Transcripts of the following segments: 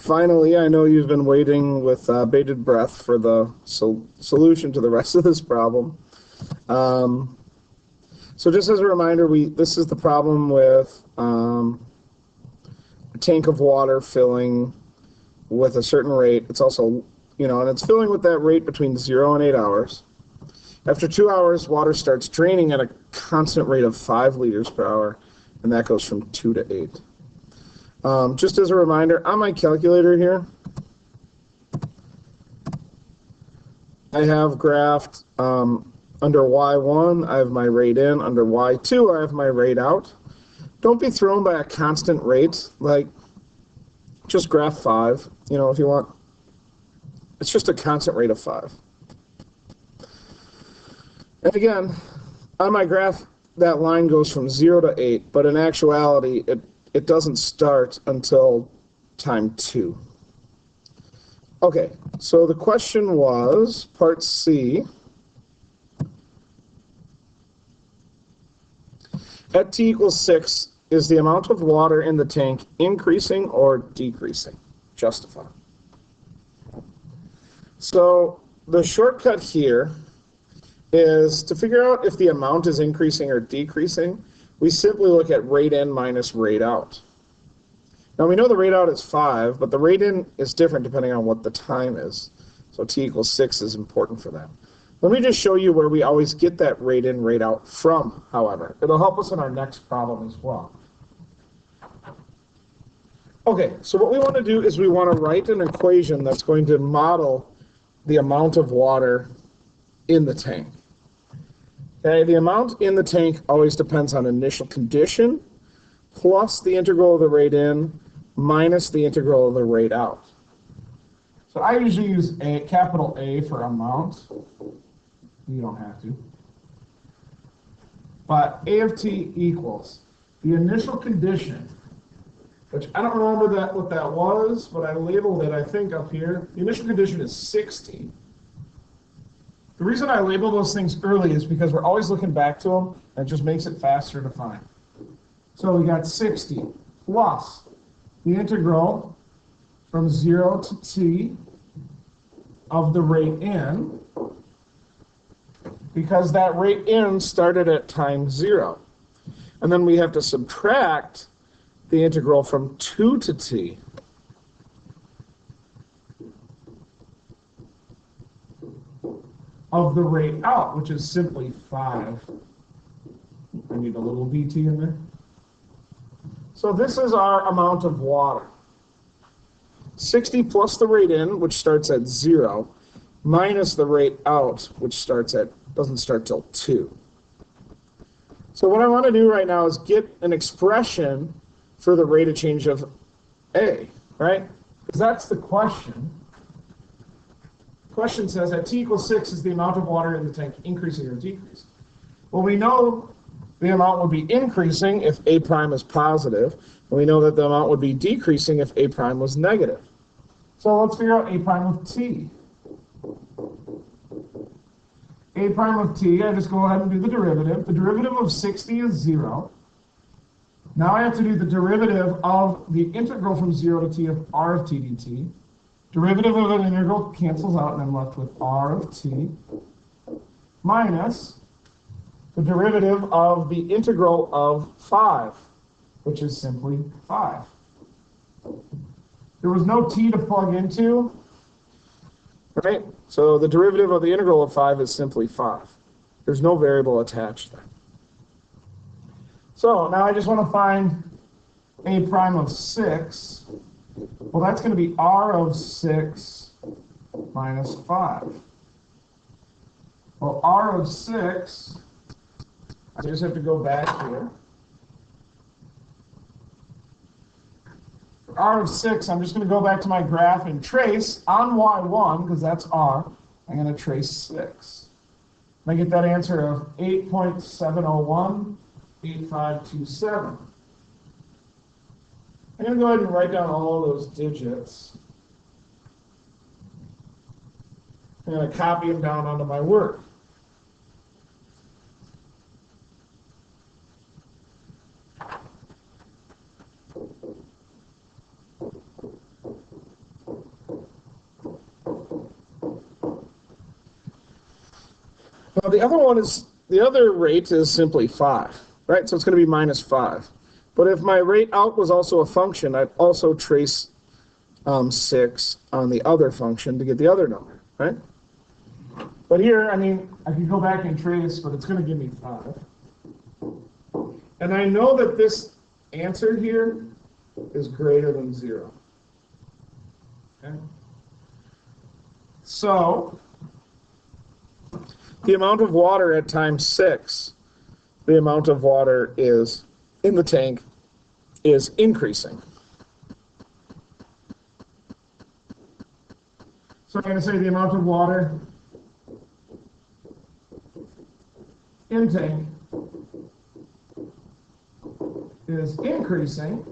Finally, I know you've been waiting with bated breath for the solution to the rest of this problem. So just as a reminder, this is the problem with a tank of water filling with a certain rate. It's also, and it's filling with that rate between 0 and 8 hours. After 2 hours, water starts draining at a constant rate of 5 liters per hour, and that goes from 2 to 8. Just as a reminder, on my calculator here, I have graphed under Y1, I have my rate in. Under Y2, I have my rate out. Don't be thrown by a constant rate, like just graph 5, if you want. It's just a constant rate of 5. And again, on my graph, that line goes from 0 to 8, but in actuality, it doesn't start until time 2. Okay, so the question was, part C, at t equals 6, is the amount of water in the tank increasing or decreasing? Justify. So the shortcut here is to figure out if the amount is increasing or decreasing, we simply look at rate in minus rate out. Now we know the rate out is 5, but the rate in is different depending on what the time is. So t equals 6 is important for that. Let me just show you where we always get that rate in, rate out from, however. It'll help us in our next problem as well. Okay, so what we want to do is we want to write an equation that's going to model the amount of water in the tank. Okay, the amount in the tank always depends on initial condition plus the integral of the rate in minus the integral of the rate out. So I usually use capital A for amount. You don't have to. But A of t equals the initial condition, which I don't remember what that was, but I labeled it, I think, up here. The initial condition is 60. The reason I label those things early is because we're always looking back to them, and it just makes it faster to find. So we got 60 plus the integral from 0 to t of the rate in, because that rate in started at time 0. And then we have to subtract the integral from 2 to t. Of the rate out, which is simply 5. I need a little dt in there. So this is our amount of water. 60 plus the rate in, which starts at 0, minus the rate out, which doesn't start till 2. So what I want to do right now is get an expression for the rate of change of A, right? Because that's the question. The question says at t equals 6, is the amount of water in the tank increasing or decreasing? Well, we know the amount would be increasing if A prime is positive, and we know that the amount would be decreasing if A prime was negative. So let's figure out A prime of t. A prime of t, I just go ahead and do the derivative. The derivative of 60 is 0. Now I have to do the derivative of the integral from 0 to t of r of t dt. Derivative of an integral cancels out, and I'm left with r of t minus the derivative of the integral of 5, which is simply 5. There was no t to plug into, right? So the derivative of the integral of 5 is simply 5. There's no variable attached there. So now I just want to find A prime of 6. Well, that's going to be r of 6 minus 5. Well, r of 6, I just have to go back here. For r of 6, I'm just going to go back to my graph and trace on y1, because that's r. I'm going to trace 6. I get that answer of 8.701, 8527. I'm going to go ahead and write down all of those digits. I'm going to copy them down onto my work. the other one is, the other rate is simply 5, right? So it's going to be minus 5. But if my rate out was also a function, I'd also trace 6 on the other function to get the other number, right? But here, I mean, I can go back and trace, but it's going to give me 5. And I know that this answer here is greater than 0. Okay? So the amount of water at time 6, the amount of water is in the tank is increasing. So I'm going to say the amount of water in tank is increasing.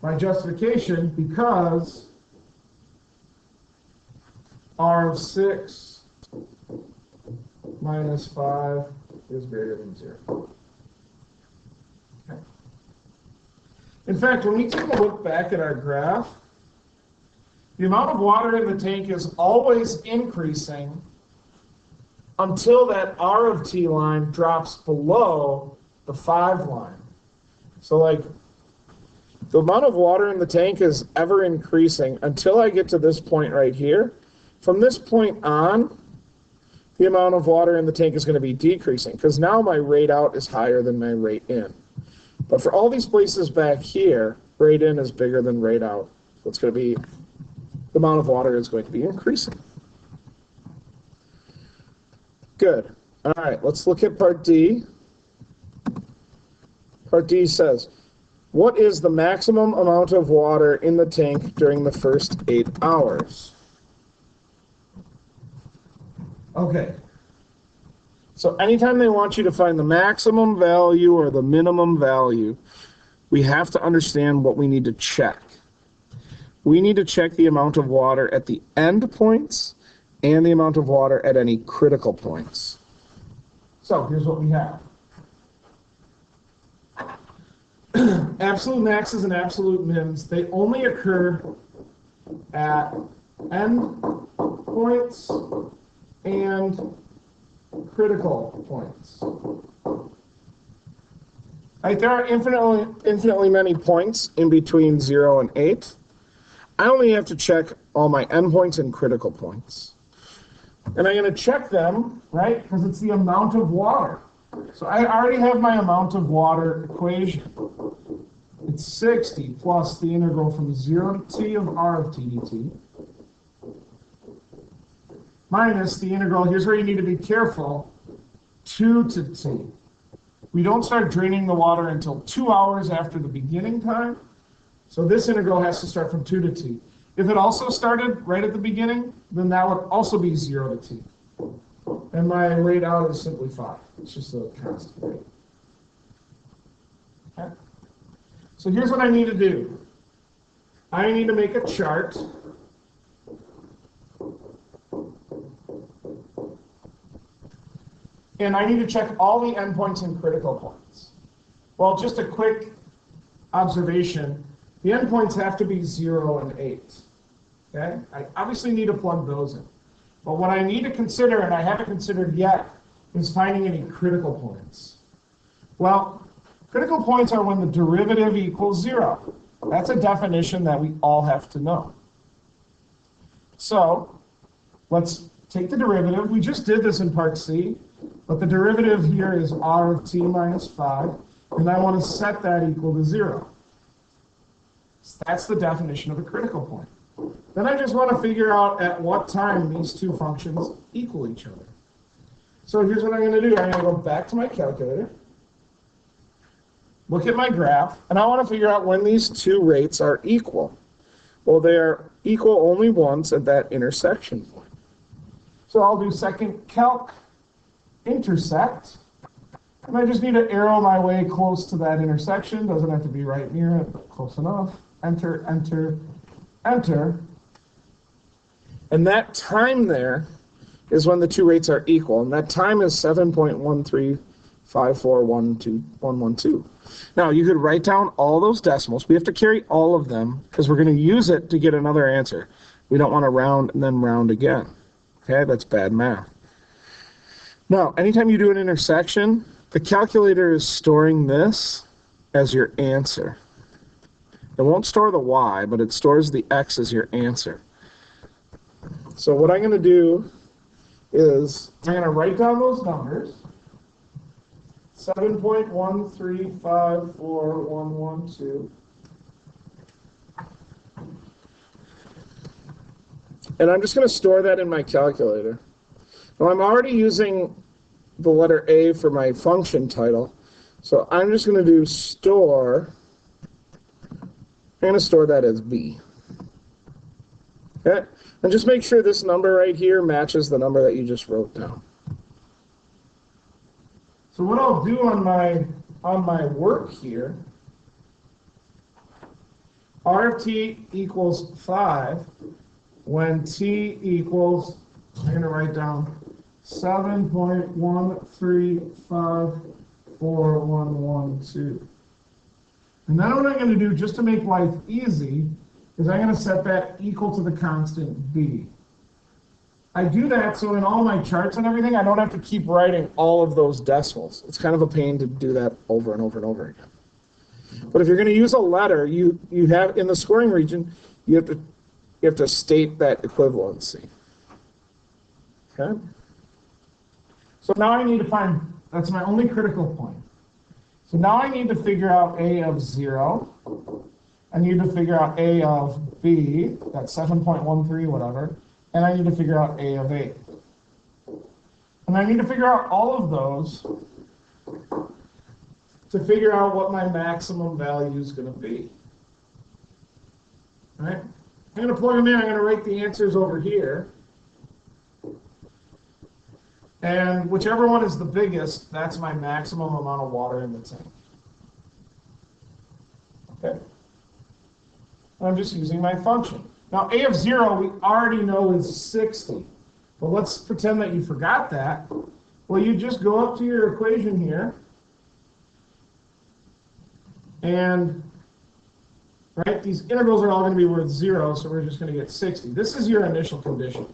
My justification, because R of 6 minus 5 is greater than 0. Okay. In fact, when we take a look back at our graph, the amount of water in the tank is always increasing until that R of t line drops below the 5 line. So like, the amount of water in the tank is ever increasing until I get to this point right here. From this point on, the amount of water in the tank is going to be decreasing because now my rate out is higher than my rate in. But for all these places back here, rate in is bigger than rate out. So it's going to be, the amount of water is going to be increasing. Good. All right, let's look at part D. Part D says, what is the maximum amount of water in the tank during the first 8 hours? Okay. So anytime they want you to find the maximum value or the minimum value, we have to understand what we need to check. We need to check the amount of water at the end points and the amount of water at any critical points. So here's what we have. Absolute maxes and absolute mins, they only occur at end points and critical points. Right, there are infinitely many points in between 0 and 8. I only have to check all my endpoints and critical points. And I'm going to check them, right, because it's the amount of water. So I already have my amount of water equation. It's 60 plus the integral from 0 to t of r of t dt minus the integral, here's where you need to be careful, 2 to t. We don't start draining the water until 2 hours after the beginning time. So this integral has to start from 2 to t. If it also started right at the beginning, then that would also be 0 to t. And my rate out is simply 5. It's just a constant rate. Okay. So here's what I need to do. I need to make a chart. And I need to check all the endpoints and critical points. Well, just a quick observation. The endpoints have to be 0 and 8. Okay? I obviously need to plug those in. But what I need to consider, and I haven't considered yet, is finding any critical points. Well, critical points are when the derivative equals 0. That's a definition that we all have to know. So let's take the derivative. We just did this in part C, but the derivative here is r of t minus 5, and I want to set that equal to 0. So that's the definition of a critical point. Then I just want to figure out at what time these two functions equal each other. So here's what I'm going to do. I'm going to go back to my calculator, look at my graph, and I want to figure out when these two rates are equal. Well, they are equal only once at that intersection point. So I'll do second calc intersect, and I just need to arrow my way close to that intersection. Doesn't have to be right near it, but close enough. Enter, enter, enter. And that time there is when the two rates are equal, and that time is 7.135412112. Now, you could write down all those decimals. We have to carry all of them because we're going to use it to get another answer. We don't want to round and then round again. Okay, that's bad math. Now, anytime you do an intersection, the calculator is storing this as your answer. It won't store the y, but it stores the x as your answer. So what I'm going to do is I'm going to write down those numbers. 7.1354112. And I'm just going to store that in my calculator. Now I'm already using the letter A for my function title. So I'm just going to do store. I'm going to store that as B. Okay? And just make sure this number right here matches the number that you just wrote down. So what I'll do on my work here, R of t equals 5 when t equals, I'm going to write down 7.1354112. And then what I'm going to do, just to make life easy, is I'm going to set that equal to the constant b. I do that so in all my charts and everything, I don't have to keep writing all of those decimals. It's kind of a pain to do that over and over and over again. But if you're going to use a letter, you have in the scoring region, you have to state that equivalency. Okay? So now I need to find, that's my only critical point. So now I need to figure out A of 0. I need to figure out A of B, that's 7.13, whatever. And I need to figure out A of 8. And I need to figure out all of those to figure out what my maximum value is going to be. All right? I'm going to plug them in. I'm going to write the answers over here. And whichever one is the biggest, that's my maximum amount of water in the tank. Okay? I'm just using my function. Now, A of 0, we already know is 60. But let's pretend that you forgot that. Well, you just go up to your equation here. And, right, these integrals are all going to be worth 0, so we're just going to get 60. This is your initial condition.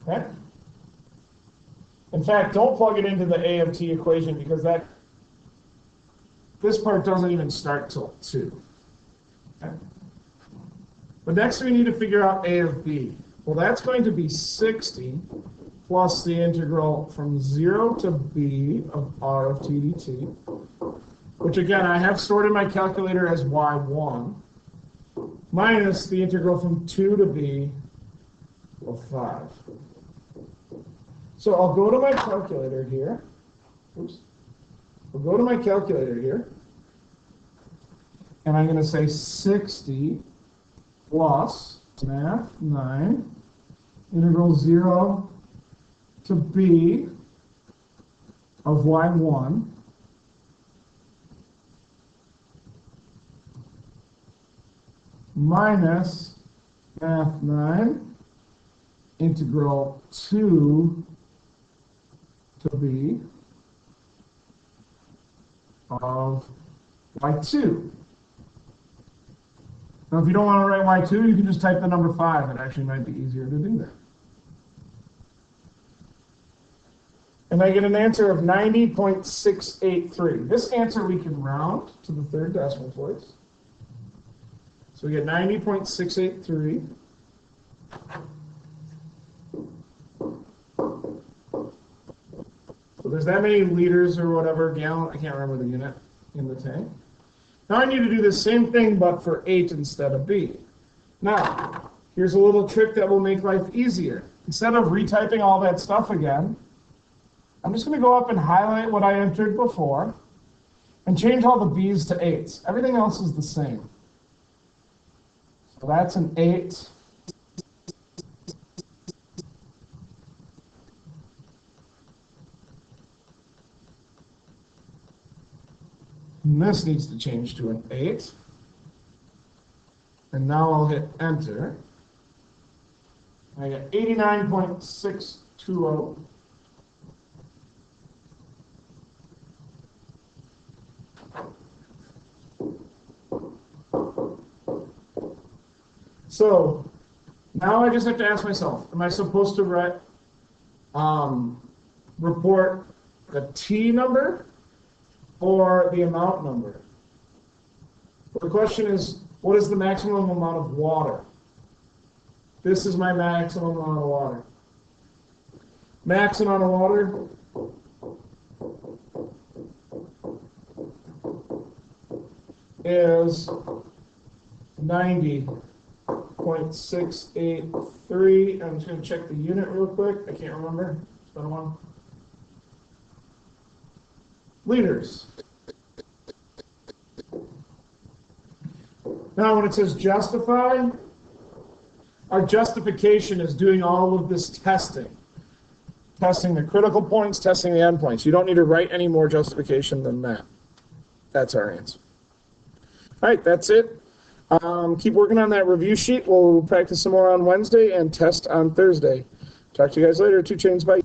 Okay? In fact, don't plug it into the A of t equation because this part doesn't even start till 2. Okay. But next we need to figure out A of B. Well, that's going to be 60 plus the integral from 0 to b of r of t dt, which again I have stored in my calculator as y1, minus the integral from 2 to b of 5. So I'll go to my calculator here. Oops. I'll go to my calculator here. And I'm going to say 60 plus math 9 integral 0 to b of y1 minus math 9 integral 2 to b of y2. Now, if you don't want to write y2, you can just type the number 5. It actually might be easier to do that. And I get an answer of 90.683. This answer we can round to the third decimal place. So we get 90.683. So there's that many liters or whatever, gallon, I can't remember the unit in the tank. Now I need to do the same thing, but for 8 instead of B. Now, here's a little trick that will make life easier. Instead of retyping all that stuff again, I'm just going to go up and highlight what I entered before and change all the B's to 8s. Everything else is the same. So that's an 8. And this needs to change to an 8. And now I'll hit enter. I get 89.620. So Now I just have to ask myself, am I supposed to report the T number or the amount number? The question is, what is the maximum amount of water? This is my maximum amount of water. Max amount of water is 90.683. I'm just going to check the unit real quick. I can't remember. It's been a while. Liters. Now, when it says justify, our justification is doing all of this testing. Testing the critical points, testing the endpoints. You don't need to write any more justification than that. That's our answer. All right, that's it. Keep working on that review sheet. We'll practice some more on Wednesday and test on Thursday. Talk to you guys later. 2 chains, bye.